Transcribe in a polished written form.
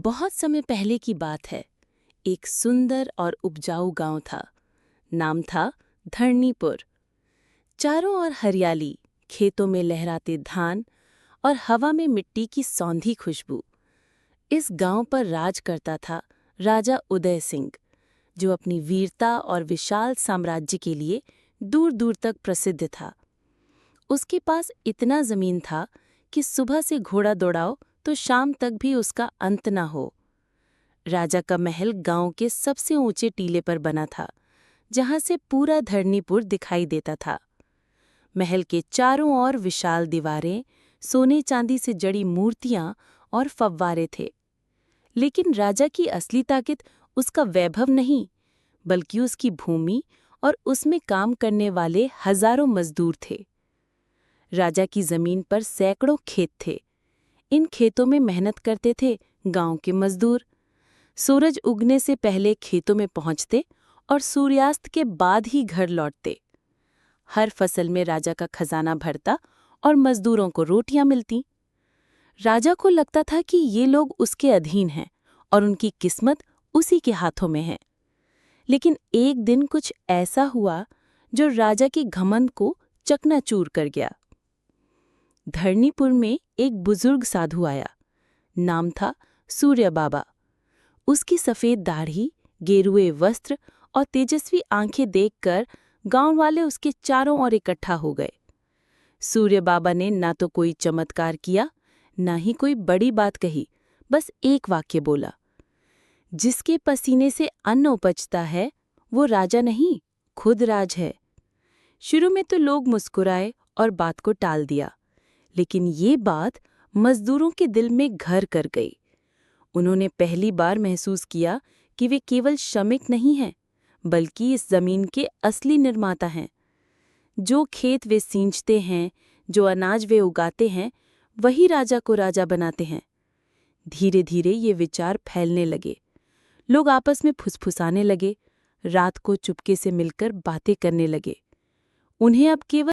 बहुत समय पहले की बात है। एक सुंदर और उपजाऊ गांव था। नाम था धरणीपुर। चारों ओर हरियाली, खेतों में लहराते धान और हवा में मिट्टी की सौंधी खुशबू। इस गांव पर राज करता था राजा उदय सिंह, जो अपनी वीरता और विशाल साम्राज्य के लिए दूर दूर तक प्रसिद्ध था। उसके पास इतना जमीन था कि सुबह से घोड़ा दौड़ाओ तो शाम तक भी उसका अंत न हो। राजा का महल गांव के सबसे ऊंचे टीले पर बना था, जहां से पूरा धरणीपुर दिखाई देता था। महल के चारों ओर विशाल दीवारें, सोने चांदी से जड़ी मूर्तियां और फव्वारे थे। लेकिन राजा की असली ताकत उसका वैभव नहीं, बल्कि उसकी भूमि और उसमें काम करने वाले हजारों मजदूर थे। राजा की जमीन पर सैकड़ों खेत थे। इन खेतों में मेहनत करते थे गांव के मजदूर। सूरज उगने से पहले खेतों में पहुंचते और सूर्यास्त के बाद ही घर लौटते। हर फसल में राजा का खजाना भरता और मजदूरों को रोटियां मिलती। राजा को लगता था कि ये लोग उसके अधीन हैं और उनकी किस्मत उसी के हाथों में है। लेकिन एक दिन कुछ ऐसा हुआ जो राजा के घमंड को चकनाचूर कर गया। धरणीपुर में एक बुजुर्ग साधु आया। नाम था सूर्य बाबा। उसकी सफेद दाढ़ी, गेरुए वस्त्र और तेजस्वी आंखें देखकर गांव वाले उसके चारों ओर इकट्ठा हो गए। सूर्य बाबा ने ना तो कोई चमत्कार किया, ना ही कोई बड़ी बात कही, बस एक वाक्य बोला, जिसके पसीने से अन्न उपजता है वो राजा नहीं, खुद राज है। शुरू में तो लोग मुस्कुराए और बात को टाल दिया, लेकिन ये बात मजदूरों के दिल में घर कर गई। उन्होंने पहली बार महसूस किया कि वे केवल श्रमिक नहीं हैं, बल्कि इस जमीन के असली निर्माता हैं। जो खेत वे सींचते हैं, जो अनाज वे उगाते हैं, वही राजा को राजा बनाते हैं। धीरे धीरे ये विचार फैलने लगे। लोग आपस में फुसफुसाने लगे, रात को चुपके से मिलकर बातें करने लगे। उन्हें अब केवल